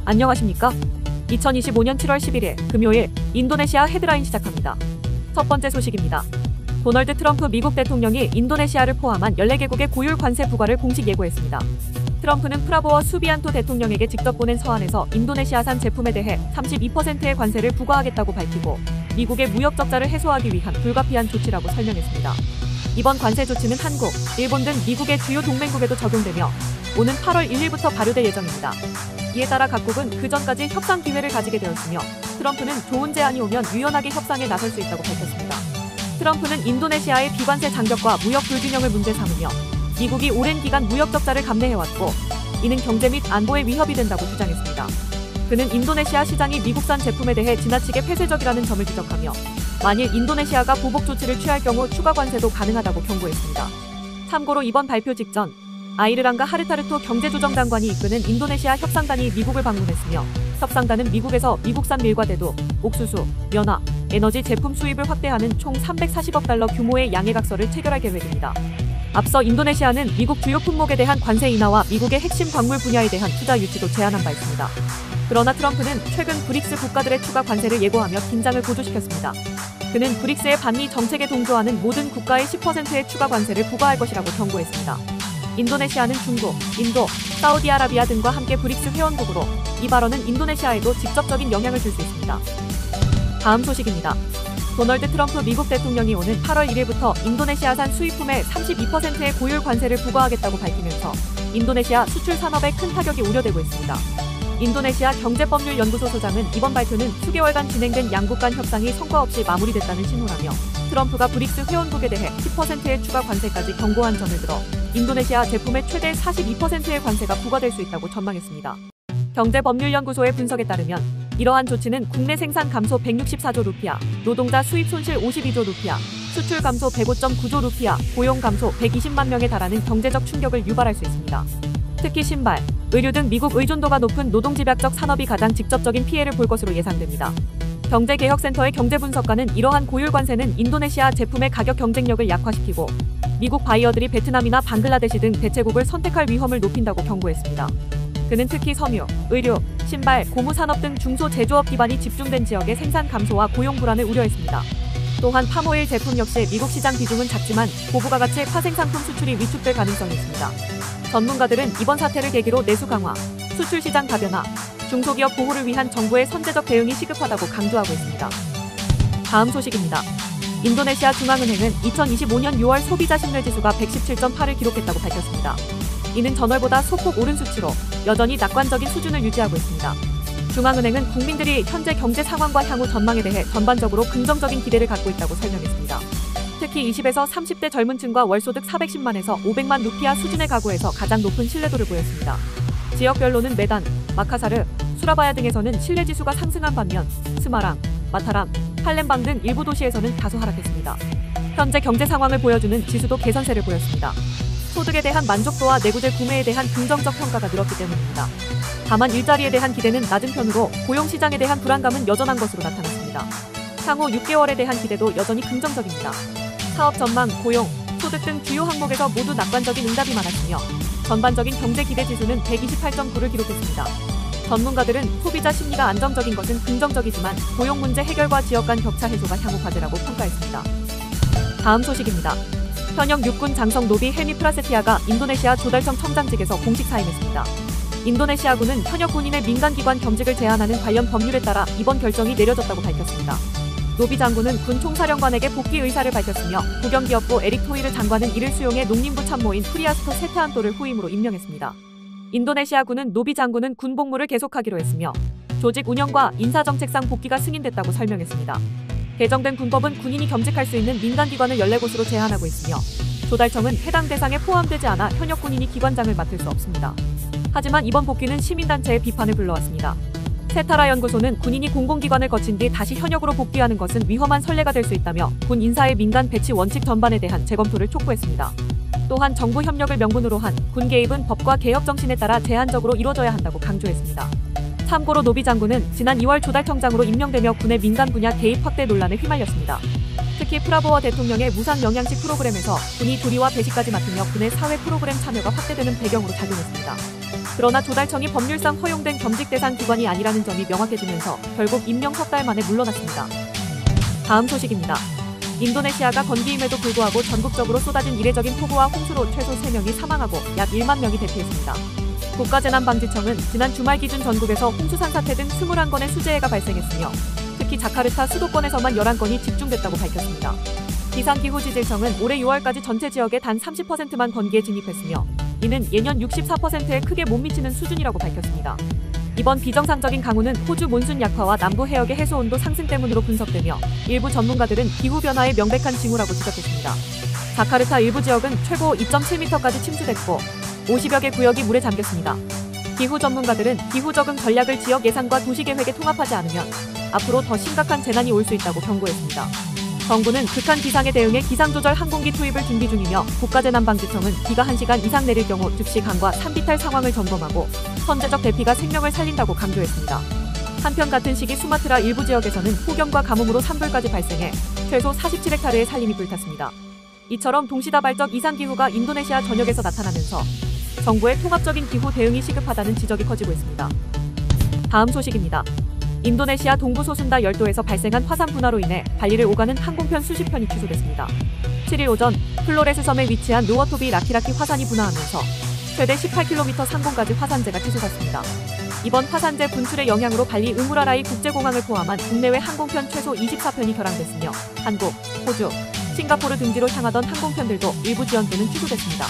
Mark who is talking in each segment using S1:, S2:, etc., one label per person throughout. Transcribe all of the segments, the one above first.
S1: 안녕하십니까? 2025년 7월 11일 금요일 인도네시아 헤드라인 시작합니다. 첫 번째 소식입니다. 도널드 트럼프 미국 대통령이 인도네시아를 포함한 14개국의 고율 관세 부과를 공식 예고했습니다. 트럼프는 프라보워 수비안토 대통령에게 직접 보낸 서한에서 인도네시아산 제품에 대해 32%의 관세를 부과하겠다고 밝히고 미국의 무역 적자를 해소하기 위한 불가피한 조치라고 설명했습니다. 이번 관세 조치는 한국, 일본 등 미국의 주요 동맹국에도 적용되며 오는 8월 1일부터 발효될 예정입니다. 이에 따라 각국은 그 전까지 협상 기회를 가지게 되었으며 트럼프는 좋은 제안이 오면 유연하게 협상에 나설 수 있다고 밝혔습니다. 트럼프는 인도네시아의 비관세 장벽과 무역 불균형을 문제 삼으며 미국이 오랜 기간 무역 적자를 감내해왔고 이는 경제 및 안보에 위협이 된다고 주장했습니다. 그는 인도네시아 시장이 미국산 제품에 대해 지나치게 폐쇄적이라는 점을 지적하며 만일 인도네시아가 보복 조치를 취할 경우 추가 관세도 가능하다고 경고했습니다. 참고로 이번 발표 직전 아이르랑가 하르타르토 경제조정장관이 이끄는 인도네시아 협상단이 미국을 방문했으며 협상단은 미국에서 미국산 밀과 대두, 옥수수, 연화, 에너지 제품 수입을 확대하는 총 340억 달러 규모의 양해각서를 체결할 계획입니다. 앞서 인도네시아는 미국 주요 품목에 대한 관세 인하와 미국의 핵심 광물 분야에 대한 투자 유치도 제안한 바 있습니다. 그러나 트럼프는 최근 브릭스 국가들의 추가 관세를 예고하며 긴장을 고조시켰습니다. 그는 브릭스의 반미 정책에 동조하는 모든 국가의 10%의 추가 관세를 부과할 것이라고 경고했습니다. 인도네시아는 중국, 인도, 사우디아라비아 등과 함께 브릭스 회원국으로 이 발언은 인도네시아에도 직접적인 영향을 줄 수 있습니다. 다음 소식입니다. 도널드 트럼프 미국 대통령이 오는 8월 1일부터 인도네시아산 수입품에 32%의 고율 관세를 부과하겠다고 밝히면서 인도네시아 수출 산업에 큰 타격이 우려되고 있습니다. 인도네시아 경제법률연구소 소장은 이번 발표는 수개월간 진행된 양국 간 협상이 성과 없이 마무리됐다는 신호라며 트럼프가 브릭스 회원국에 대해 10%의 추가 관세까지 경고한 점을 들어 인도네시아 제품의 최대 42%의 관세가 부과될 수 있다고 전망했습니다. 경제법률연구소의 분석에 따르면 이러한 조치는 국내 생산 감소 164조 루피아, 노동자 수입 손실 52조 루피아, 수출 감소 105.9조 루피아, 고용 감소 120만 명에 달하는 경제적 충격을 유발할 수 있습니다. 특히 신발, 의류 등 미국 의존도가 높은 노동집약적 산업이 가장 직접적인 피해를 볼 것으로 예상됩니다. 경제개혁센터의 경제분석가는 이러한 고율 관세는 인도네시아 제품의 가격 경쟁력을 약화시키고 미국 바이어들이 베트남이나 방글라데시 등 대체국을 선택할 위험을 높인다고 경고했습니다. 그는 특히 섬유, 의류, 신발, 고무 산업 등 중소 제조업 기반이 집중된 지역의 생산 감소와 고용 불안을 우려했습니다. 또한 팜오일 제품 역시 미국 시장 비중은 작지만 고부가 가치의 파생상품 수출이 위축될 가능성이 있습니다. 전문가들은 이번 사태를 계기로 내수 강화, 수출 시장 다변화, 중소기업 보호를 위한 정부의 선제적 대응이 시급하다고 강조하고 있습니다. 다음 소식입니다. 인도네시아 중앙은행은 2025년 6월 소비자 신뢰지수가 117.8을 기록했다고 밝혔습니다. 이는 전월보다 소폭 오른 수치로 여전히 낙관적인 수준을 유지하고 있습니다. 중앙은행은 국민들이 현재 경제 상황과 향후 전망에 대해 전반적으로 긍정적인 기대를 갖고 있다고 설명했습니다. 특히 20에서 30대 젊은 층과 월소득 410만에서 500만 루피아 수준의 가구에서 가장 높은 신뢰도를 보였습니다. 지역별로는 메단, 마카사르, 수라바야 등에서는 신뢰지수가 상승한 반면 스마랑, 마타람, 팔렘방 등 일부 도시에서는 다소 하락했습니다. 현재 경제 상황을 보여주는 지수도 개선세를 보였습니다. 소득에 대한 만족도와 내구재 구매에 대한 긍정적 평가가 늘었기 때문입니다. 다만 일자리에 대한 기대는 낮은 편으로 고용시장에 대한 불안감은 여전한 것으로 나타났습니다. 향후 6개월에 대한 기대도 여전히 긍정적입니다. 사업 전망, 고용, 소득 등 주요 항목에서 모두 낙관적인 응답이 많았으며 전반적인 경제 기대 지수는 128.9를 기록했습니다. 전문가들은 소비자 심리가 안정적인 것은 긍정적이지만 고용 문제 해결과 지역 간 격차 해소가 향후 과제라고 평가했습니다. 다음 소식입니다. 현역 육군 장성 노비 헬미 프라세티아가 인도네시아 조달청 청장직에서 공식 사임했습니다. 인도네시아군은 현역 군인의 민간기관 겸직을 제한하는 관련 법률에 따라 이번 결정이 내려졌다고 밝혔습니다. 노비 장군은 군 총사령관에게 복귀 의사를 밝혔으며 국영기업부 에릭 토이르 장관은 이를 수용해 농림부 참모인 프리아스토 세테안토를 후임으로 임명했습니다. 인도네시아군은 노비 장군은 군 복무를 계속하기로 했으며 조직 운영과 인사정책상 복귀가 승인됐다고 설명했습니다. 개정된 군법은 군인이 겸직할 수 있는 민간기관을 14곳으로 제한하고 있으며 조달청은 해당 대상에 포함되지 않아 현역 군인이 기관장을 맡을 수 없습니다. 하지만 이번 복귀는 시민단체의 비판을 불러왔습니다. 세타라 연구소는 군인이 공공기관을 거친 뒤 다시 현역으로 복귀하는 것은 위험한 선례가 될 수 있다며 군 인사의 민간 배치 원칙 전반에 대한 재검토를 촉구했습니다. 또한 정부 협력을 명분으로 한 군 개입은 법과 개혁 정신에 따라 제한적으로 이루어져야 한다고 강조했습니다. 참고로 노비 장군은 지난 2월 조달청장으로 임명되며 군의 민간 분야 개입 확대 논란에 휘말렸습니다. 특히 프라보워 대통령의 무상 영양식 프로그램에서 군이 조리와 배식까지 맡으며 군의 사회 프로그램 참여가 확대되는 배경으로 작용했습니다. 그러나 조달청이 법률상 허용된 겸직 대상 기관이 아니라는 점이 명확해지면서 결국 임명 석 달 만에 물러났습니다. 다음 소식입니다. 인도네시아가 건기임에도 불구하고 전국적으로 쏟아진 이례적인 폭우와 홍수로 최소 3명이 사망하고 약 1만 명이 대피했습니다. 국가재난방지청은 지난 주말 기준 전국에서 홍수산 사태 등 21건의 수재해가 발생했으며 특히 자카르타 수도권에서만 11건이 집중됐다고 밝혔습니다. 기상기후지질청은 올해 6월까지 전체 지역의 단 30%만 건기에 진입했으며 이는 예년 64%에 크게 못 미치는 수준이라고 밝혔습니다. 이번 비정상적인 강우는 호주 몬순 약화와 남부 해역의 해수온도 상승 때문으로 분석되며 일부 전문가들은 기후변화의 명백한 징후라고 지적했습니다. 자카르타 일부 지역은 최고 2.7m까지 침수됐고 50여 개 구역이 물에 잠겼습니다. 기후 전문가들은 기후 적응 전략을 지역 예산과 도시계획에 통합하지 않으면 앞으로 더 심각한 재난이 올 수 있다고 경고했습니다. 정부는 극한 기상에 대응해 기상조절 항공기 투입을 준비 중이며 국가재난방지청은 비가 1시간 이상 내릴 경우 즉시 강과 산비탈 상황을 점검하고 선제적 대피가 생명을 살린다고 강조했습니다. 한편 같은 시기 수마트라 일부 지역에서는 폭염과 가뭄으로 산불까지 발생해 최소 47헥타르의 산림이 불탔습니다. 이처럼 동시다발적 이상기후가 인도네시아 전역에서 나타나면서 정부의 통합적인 기후 대응이 시급하다는 지적이 커지고 있습니다. 다음 소식입니다. 인도네시아 동부 소순다 열도에서 발생한 화산 분화로 인해 발리를 오가는 항공편 수십 편이 취소됐습니다. 7일 오전 플로레스 섬에 위치한 누워토비 라키라키 화산이 분화하면서 최대 18km 상공까지 화산재가 치솟았습니다. 이번 화산재 분출의 영향으로 발리 응우라라이 국제공항을 포함한 국내외 항공편 최소 24편이 결항됐으며 한국, 호주, 싱가포르 등지로 향하던 항공편들도 일부 지연 또는 취소됐습니다.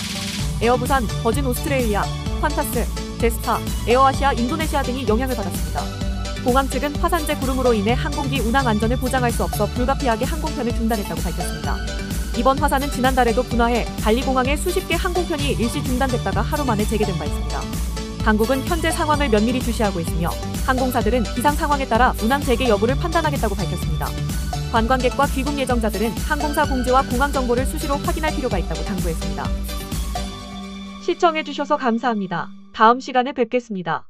S1: 에어부산, 버진 오스트레일리아, 퀀타스, 제스타, 에어아시아 인도네시아 등이 영향을 받았습니다. 공항 측은 화산재 구름으로 인해 항공기 운항 안전을 보장할 수 없어 불가피하게 항공편을 중단했다고 밝혔습니다. 이번 화산은 지난달에도 분화해 발리 공항에 수십 개 항공편이 일시 중단됐다가 하루 만에 재개된 바 있습니다. 당국은 현재 상황을 면밀히 주시하고 있으며 항공사들은 기상 상황에 따라 운항 재개 여부를 판단하겠다고 밝혔습니다. 관광객과 귀국 예정자들은 항공사 공지와 공항 정보를 수시로 확인할 필요가 있다고 당부했습니다. 시청해주셔서 감사합니다. 다음 시간에 뵙겠습니다.